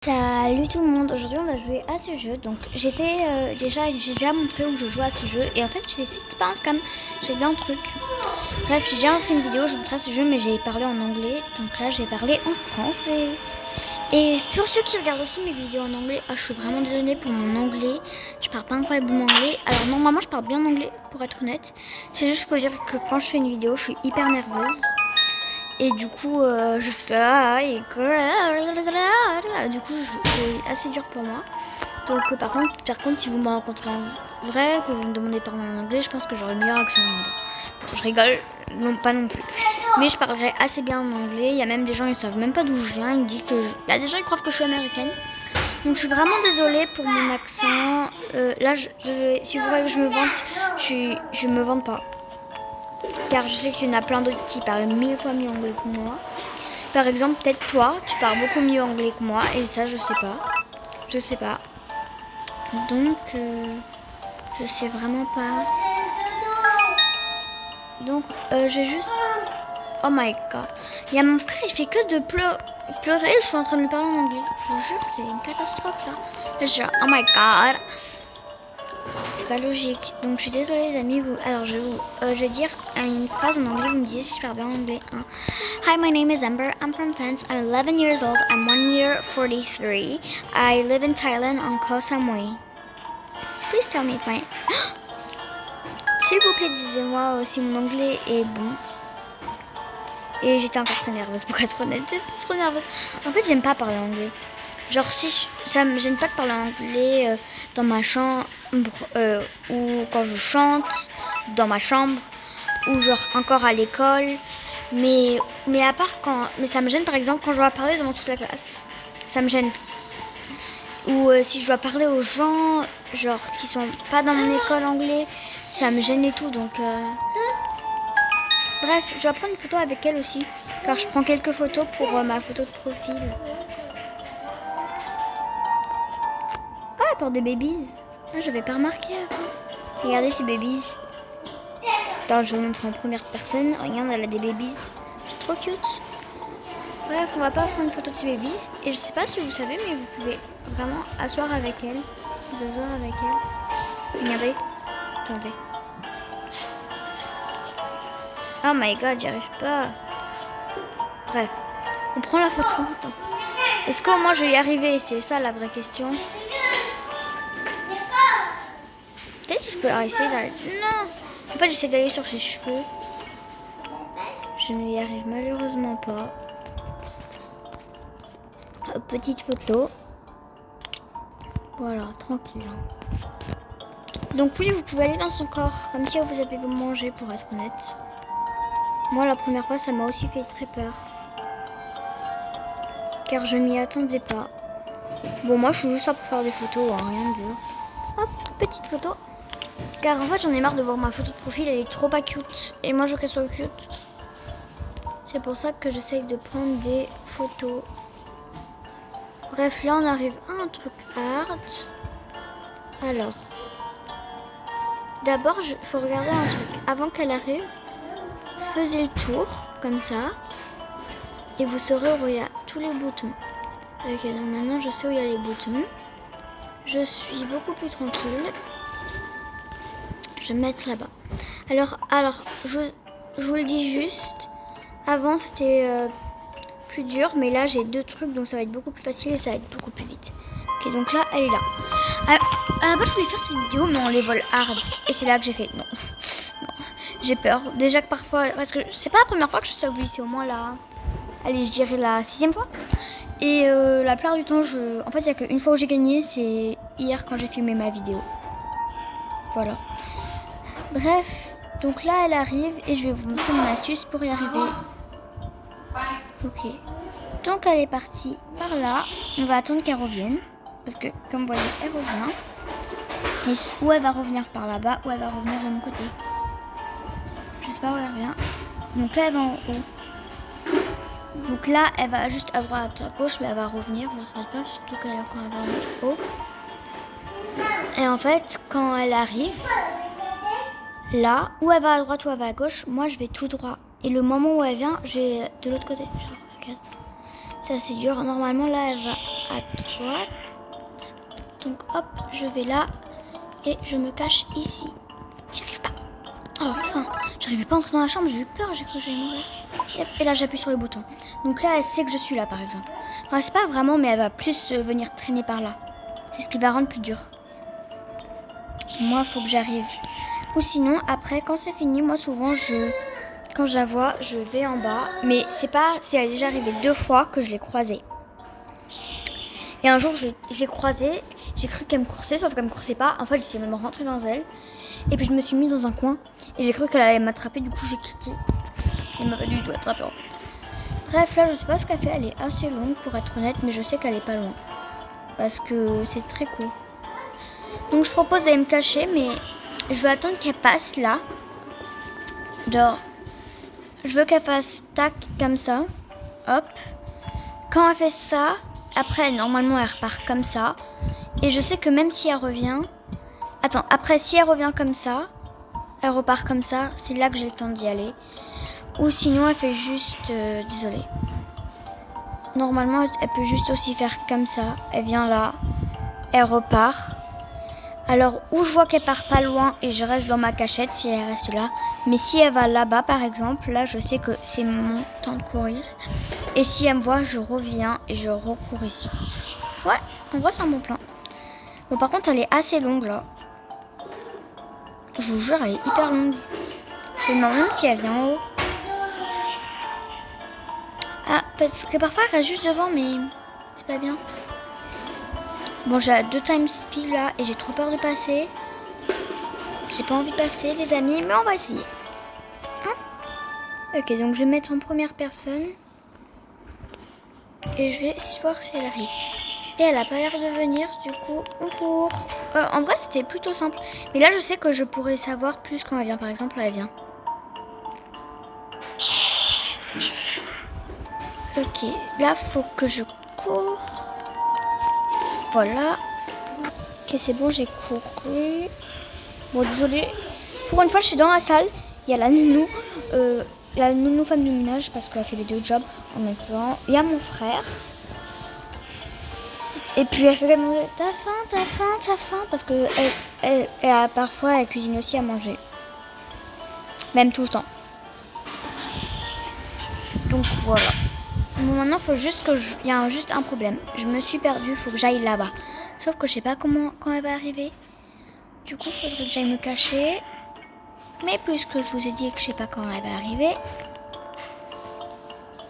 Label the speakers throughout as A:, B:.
A: Salut tout le monde, aujourd'hui on va jouer à ce jeu. Donc j'ai déjà montré où je joue à ce jeu. Et en fait c'est pas un scam, j'ai bien un truc. Bref, j'ai déjà fait une vidéo, je montrais ce jeu mais j'ai parlé en anglais. Donc là j'ai parlé en français. Et pour ceux qui regardent aussi mes vidéos en anglais, je suis vraiment désolée pour mon anglais. Je parle pas incroyablement anglais. Alors normalement je parle bien anglais pour être honnête. C'est juste pour dire que quand je fais une vidéo je suis hyper nerveuse. Et du coup, je fais ça et du coup, c'est assez dur pour moi. Donc, par contre, si vous me rencontrez en vrai, que vous me demandez de parler en anglais, je pense que j'aurai le meilleur accent au monde. Bon, je rigole, non pas non plus. Mais je parlerai assez bien en anglais. Il y a même des gens, ils savent même pas d'où je viens. Ils disent que il y a des gens qui croient que je suis américaine. Donc, je suis vraiment désolée pour mon accent. Là, si vous voyez que je me vante, je me vante pas. Car je sais qu'il y en a plein d'autres qui parlent 1000 fois mieux anglais que moi. Par exemple, peut-être toi, tu parles beaucoup mieux anglais que moi. Et ça, je sais pas. Je sais pas. Donc, je sais vraiment pas. Donc, j'ai juste... Oh my god. Il y a mon frère, il fait que de pleurer. Je suis en train de lui parler en anglais. Je vous jure, c'est une catastrophe là. Là, je suis oh my god. C'est pas logique. Donc je suis désolée les amis. Alors je vais dire une phrase en anglais. Vous me disiez si je parle bien anglais. Hein. Hi, my name is Amber. I'm from France. I'm 11 years old. I'm 1 meter 43. I live in Thailand on Koh Samui. Please tell me if my... S'il vous plaît, disez-moi si mon anglais est bon. Et j'étais encore très nerveuse pour être honnête. Je suis trop nerveuse. En fait, j'aime pas parler anglais. Genre, ça me gêne pas de parler anglais dans ma chambre ou quand je chante dans ma chambre ou genre encore à l'école. Mais à part quand... Mais ça me gêne par exemple quand je dois parler devant toute la classe. Ça me gêne. Ou si je dois parler aux gens genre qui sont pas dans mon école anglais, ça me gêne et tout. Donc... Bref, je dois prendre une photo avec elle aussi. Car je prends quelques photos pour ma photo de profil. Pour des babies. J'avais pas remarqué avant. Regardez ces babies. Attends, je vous montre en première personne. Regarde, elle a des babies. C'est trop cute. Bref, on va pas prendre une photo de ces babies. Et je sais pas si vous savez, mais vous pouvez vraiment asseoir avec elle. Vous asseoir avec elle. Regardez. Attendez. Oh my god, j'y arrive pas. Bref. On prend la photo. Attends. Est-ce qu'au moins je vais y arriver? C'est ça la vraie question. Peut-être que je peux essayer d'aller... Non. En fait, j'essaie d'aller sur ses cheveux. Je n'y arrive malheureusement pas. Petite photo. Voilà, tranquille. Donc oui, vous pouvez aller dans son corps. Comme si vous avez mangé, pour être honnête. Moi, la première fois, ça m'a aussi fait très peur. Car je m'y attendais pas. Bon, moi, je suis juste là pour faire des photos, hein, rien de dur. Hop, petite photo. Car en fait j'en ai marre de voir ma photo de profil, elle est trop pas cute. Et moi je veux qu'elle soit cute. C'est pour ça que j'essaye de prendre des photos. Bref, là on arrive à un truc hard. Alors. D'abord, il faut regarder un truc. Avant qu'elle arrive, faisez le tour, comme ça. Et vous saurez où il y a tous les boutons. Ok, donc maintenant je sais où il y a les boutons. Je suis beaucoup plus tranquille. Je vais me mettre là-bas. Alors je vous le dis juste. Avant, c'était plus dur. Mais là, j'ai deux trucs. Donc, ça va être beaucoup plus facile et ça va être beaucoup plus vite. Ok, donc là, elle est là. À la base, je voulais faire cette vidéo, mais on les vole hard. Et c'est là que j'ai fait non. Non. J'ai peur. Déjà que parfois... Parce que c'est pas la première fois que je sauve, c'est au moins la... Allez, je dirais la 6e fois. Et la plupart du temps, en fait, il n'y a qu'une fois où j'ai gagné. C'est hier quand j'ai filmé ma vidéo. Voilà. Bref, donc là elle arrive et je vais vous montrer mon astuce pour y arriver. Ok, donc elle est partie par là. On va attendre qu'elle revienne. Parce que comme vous voyez, elle revient. Et ou elle va revenir par là-bas ou elle va revenir de mon côté. Je sais pas où elle revient. Donc là elle va en haut. Donc là elle va juste à droite, à gauche, mais elle va revenir. Vous ne savez pas, surtout quand elle va en haut. Et en fait, quand elle arrive... Là, où elle va à droite ou elle va à gauche, moi je vais tout droit. Et le moment où elle vient, je vais de l'autre côté. Genre, regarde. C'est assez dur. Normalement, là, elle va à droite. Donc, hop, je vais là. Et je me cache ici. J'y arrive pas. Oh, enfin, j'arrivais pas à entrer dans la chambre. J'ai eu peur, j'ai cru que j'allais mourir. Yep, et là, j'appuie sur les boutons. Donc là, elle sait que je suis là, par exemple. Enfin, c'est pas vraiment, mais elle va plus venir traîner par là. C'est ce qui va rendre plus dur. Moi, il faut que j'arrive. Ou sinon, après, quand c'est fini, moi, souvent, quand je la vois, je vais en bas. Mais c'est déjà arrivé 2 fois que je l'ai croisée. Et un jour, je l'ai croisée. J'ai cru qu'elle me coursait, sauf qu'elle me coursait pas. En fait, j'essayais de me rentrer dans elle. Et puis, je me suis mise dans un coin. Et j'ai cru qu'elle allait m'attraper. Du coup, j'ai quitté. Elle m'a pas du tout attrapée, en fait. Bref, là, je sais pas ce qu'elle fait. Elle est assez longue, pour être honnête. Mais je sais qu'elle est pas loin. Parce que c'est très cool. Donc, je propose d'aller me cacher. Mais je vais attendre qu'elle passe là. Dehors. Je veux qu'elle fasse tac, comme ça. Hop. Quand elle fait ça, après, normalement, elle repart comme ça. Et je sais que même si elle revient... Attends, après, si elle revient comme ça, elle repart comme ça, c'est là que j'ai le temps d'y aller. Ou sinon, elle fait juste... désolée. Normalement, elle peut juste aussi faire comme ça. Elle vient là, elle repart. Alors, ou je vois qu'elle part pas loin et je reste dans ma cachette si elle reste là. Mais si elle va là-bas, par exemple, là, je sais que c'est mon temps de courir. Et si elle me voit, je reviens et je recours ici. Ouais, en vrai, c'est un bon plan. Bon, par contre, elle est assez longue, là. Je vous jure, elle est hyper longue. Je me demande même si elle vient en haut. Ah, parce que parfois, elle reste juste devant, mais c'est pas bien. Bon, j'ai 2 time speed là et j'ai trop peur de passer. J'ai pas envie de passer, les amis, mais on va essayer. Hein? Ok, donc je vais mettre en première personne. Et je vais voir si elle arrive. Et elle a pas l'air de venir, du coup, on court. En vrai, c'était plutôt simple. Mais là, je sais que je pourrais savoir plus quand elle vient. Par exemple, là, elle vient. Ok, là, faut que je cours. Voilà. Ok, c'est bon, j'ai couru. Bon, désolé. Pour une fois, je suis dans la salle. Il y a la nounou femme de ménage parce qu'elle fait les 2 jobs en même temps. Il y a mon frère. Et puis elle fait comme t'as faim, parce que parfois elle cuisine aussi à manger. Même tout le temps. Donc voilà. Bon, maintenant faut juste il y a juste un problème. Je me suis perdue, faut que j'aille là-bas. Sauf que je sais pas quand elle va arriver. Du coup, faudrait que j'aille me cacher. Mais puisque je vous ai dit que je sais pas quand elle va arriver.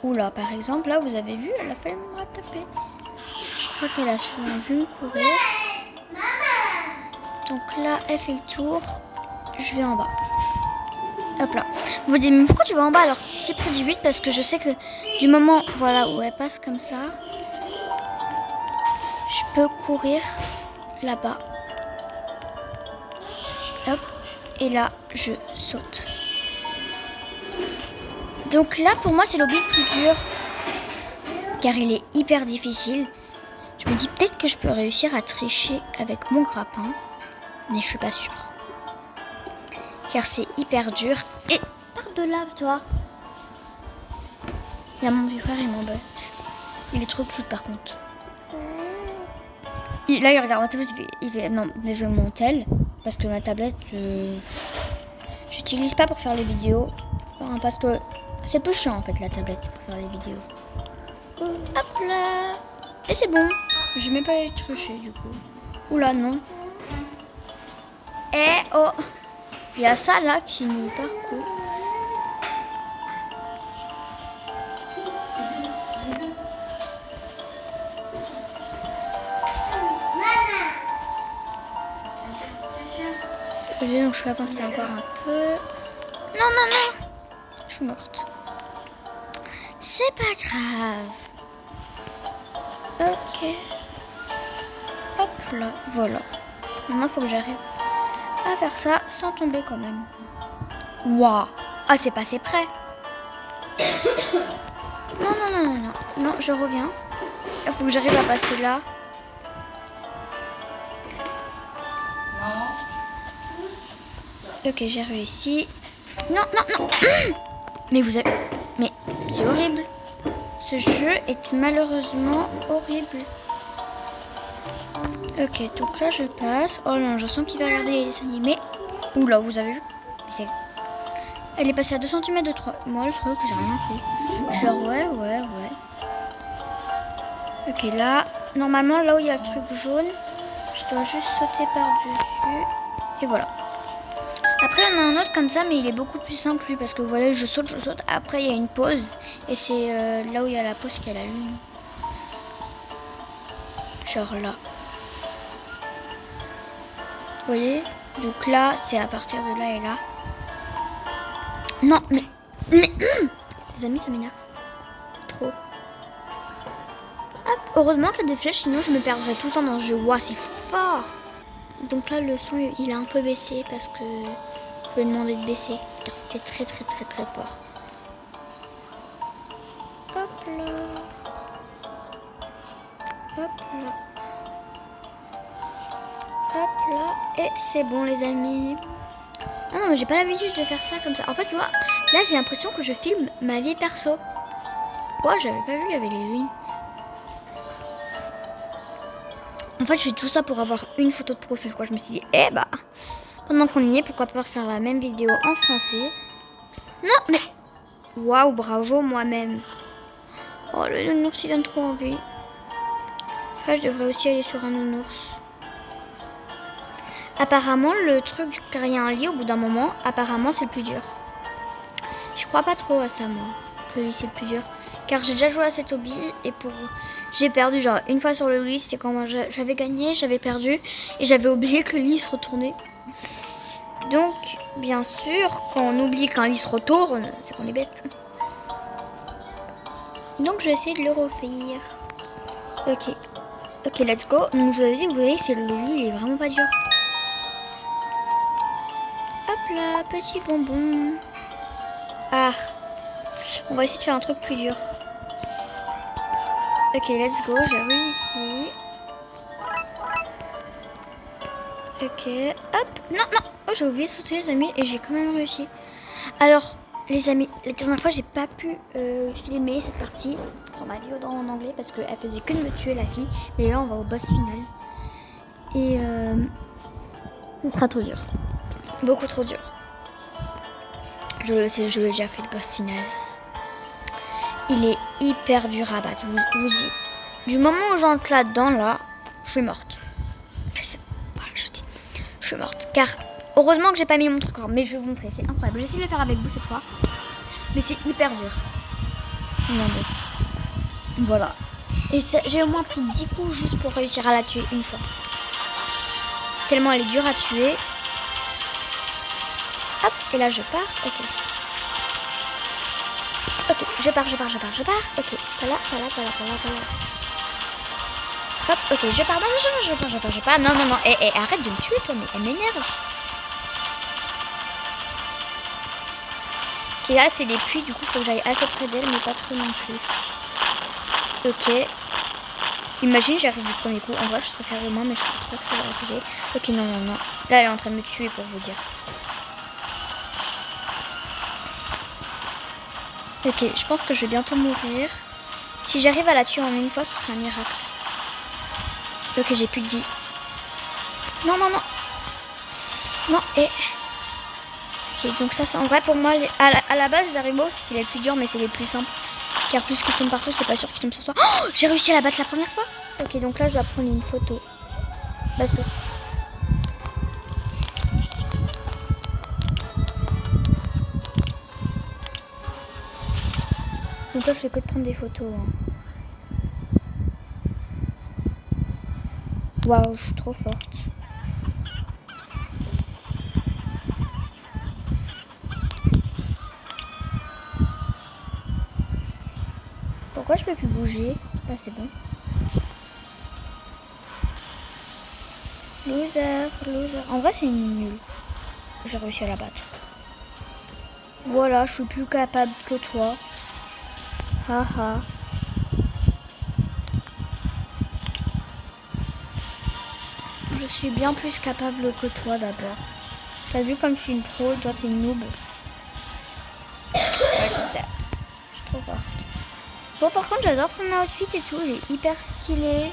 A: Oula, par exemple, là vous avez vu, elle a failli me taper. Je crois qu'elle a souvent vu me courir. Donc là, elle fait le tour. Je vais en bas. Hop là. Vous vous dites, mais pourquoi tu vas en bas alors que c'est près du 8? Parce que je sais que du moment voilà, où elle passe comme ça, je peux courir là-bas. Hop. Et là, je saute. Donc là, pour moi, c'est l'objet le plus dur. Car il est hyper difficile. Je me dis peut-être que je peux réussir à tricher avec mon grappin. Mais je suis pas sûre. Car c'est hyper dur. Et pars de là, toi. Il y a mon vieux frère, il m'embête. Il est trop cute par contre. Là, il regarde ma tablette, il fait non, désolé, mon tel. Parce que ma tablette, j'utilise pas pour faire les vidéos. Enfin, parce que c'est plus chiant en fait la tablette pour faire les vidéos. Hop là. Et c'est bon. Je n'ai pas triché du coup. Oula, non. Eh oh. Il y a ça là qui nous parcourt. Donc je vais avancer encore un peu. Non, non, non. Je suis morte. C'est pas grave. Ok. Hop là, voilà. Maintenant, il faut que j'arrive à faire ça sans tomber quand même. Waouh. Ah, c'est passé près. Non, non, non, non, non. Non, je reviens. Il faut que j'arrive à passer là. Ok, j'ai réussi. Non, non, non. Mais vous avez... Mais c'est horrible. Ce jeu est malheureusement horrible. Ok, donc là je passe. Oh non, je sens qu'il va regarder les dessins animés. Oula, vous avez vu? Elle est passée à 2 cm de 3. Moi, le truc, j'ai rien fait. Genre, ouais. Ok, là, normalement, là où il y a le truc jaune, je dois juste sauter par-dessus. Et voilà. Après, on a un autre comme ça, mais il est beaucoup plus simple, lui, parce que vous voyez, je saute. Après, il y a une pause. Et c'est là où il y a la pause qu'il y a la lune. Genre là. Vous voyez? Donc là, c'est à partir de là et là. Non, mais... Les amis, ça m'énerve. Trop. Hop, heureusement qu'il y a des flèches, sinon je me perdrais tout le temps dans ce jeu. Waouh, c'est fort. Donc là, le son, il a un peu baissé parce que je vais demander de baisser. Car c'était très fort. Hop là. Hop là. Hop là. Et c'est bon, les amis. Ah non, mais j'ai pas l'habitude de faire ça comme ça. En fait, moi, là, j'ai l'impression que je filme ma vie perso. Ouais, j'avais pas vu qu'il y avait les lunes. En fait, je fais tout ça pour avoir une photo de profil, quoi. Je me suis dit, pendant qu'on y est, pourquoi pas faire la même vidéo en français? Non, mais... Waouh, bravo, moi-même. Oh, le nounours, il donne trop envie. Après, je devrais aussi aller sur un nounours. Apparemment, le truc du carrier un lit, au bout d'un moment, apparemment, c'est le plus dur. Je crois pas trop à ça, moi. Le lit, c'est le plus dur. Car j'ai déjà joué à cet hobby et j'ai perdu genre une fois sur le lit. C'était quand j'avais gagné, j'avais perdu et j'avais oublié que le lit se retournait. Donc, bien sûr, quand on oublie qu'un lit se retourne, c'est qu'on est bête. Donc, je vais essayer de le refaire. Ok, let's go. Donc, je vous avais dit, vous voyez, le lit, il est vraiment pas dur. Hop là, petit bonbon. Ah, on va essayer de faire un truc plus dur. Ok, let's go, j'ai réussi. Ok, hop, non, oh, j'ai oublié de sauter, les amis, et j'ai quand même réussi. Alors, les amis, la dernière fois, j'ai pas pu filmer cette partie sur ma vidéo en anglais parce qu'elle faisait que de me tuer, la fille. Mais là, on va au boss final. Et ce sera trop dur. Beaucoup trop dur. Je le sais, je l'ai déjà fait, le boss final. Il est hyper dur à battre. Du moment où j'entre là-dedans, là, je suis morte. Voilà, je suis morte. Car, heureusement que j'ai pas mis mon truc encore. Mais je vais vous montrer, c'est incroyable. J'essaie de le faire avec vous cette fois. Mais c'est hyper dur. Regardez. Voilà. Et j'ai au moins pris 10 coups juste pour réussir à la tuer une fois. Tellement elle est dure à tuer. Hop, et là je pars. Ok, je pars. Ok, pas là. Hop, ok, je pars. Non, je pars. Non. Arrête de me tuer, toi, mais elle m'énerve. Ok, là, c'est les puits, du coup, faut que j'aille assez près d'elle, mais pas trop non plus. Ok. Imagine, j'arrive du premier coup. En vrai, je serais fière de moi, mais je pense pas que ça va arriver. Ok, non. Là, elle est en train de me tuer, pour vous dire. Ok, je pense que je vais bientôt mourir. Si j'arrive à la tuer en une fois, ce sera un miracle. Ok, j'ai plus de vie. Non. Non, et... Ok, donc ça, c'est en vrai pour moi, à la base, les Haribo, c'était les plus durs, mais c'est les plus simples. Car plus qu'ils tombent partout, c'est pas sûr qu'ils tombent sur soi. Oh, j'ai réussi à la battre la première fois. Ok, donc là, je dois prendre une photo. Parce que c'est... Donc là, je fais que de prendre des photos. Waouh, je suis trop forte. Pourquoi je peux plus bouger? Ah, c'est bon. Loser. En vrai, c'est nul. J'ai réussi à la battre. Voilà, je suis plus capable que toi. Haha. Je suis bien plus capable que toi d'abord. T'as vu comme je suis une pro et toi t'es une noob. Ouais, je sais. Je suis trop forte. Bon, par contre, j'adore son outfit et tout. Il est hyper stylé.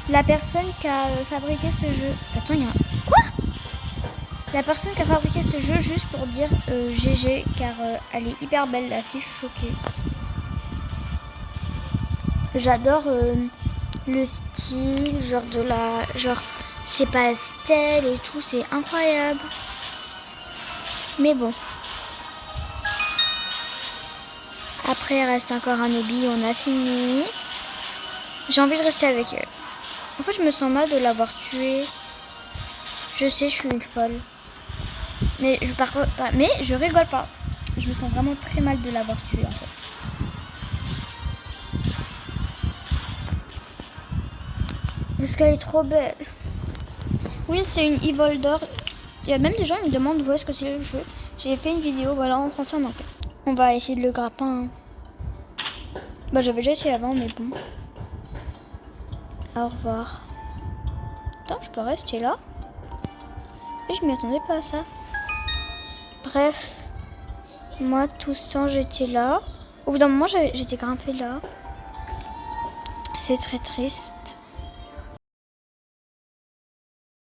A: La personne qui a fabriqué ce jeu... Attends, il y a un... Quoi? La personne qui a fabriqué ce jeu, juste pour dire GG, car elle est hyper belle, la fille, je suis choquée. J'adore le style, genre c'est pastel et tout, c'est incroyable. Mais bon. Après, il reste encore un hobby, on a fini. J'ai envie de rester avec elle. En fait, je me sens mal de l'avoir tuée. Je sais, je suis une folle. Mais je rigole pas. Je me sens vraiment très mal de l'avoir tuée, en fait. Parce qu'elle est trop belle. Oui, c'est une Evoldor. Il y a même des gens qui me demandent où est-ce que c'est le jeu. J'ai fait une vidéo, voilà, en français, en anglais. On va essayer de le grappin. Bah, j'avais déjà essayé avant, mais bon. Au revoir. Attends, je peux rester là? Et je m'y attendais pas à ça. Bref. Moi, tout ce temps, j'étais là. Au bout d'un moment, j'étais grimpée là. C'est très triste.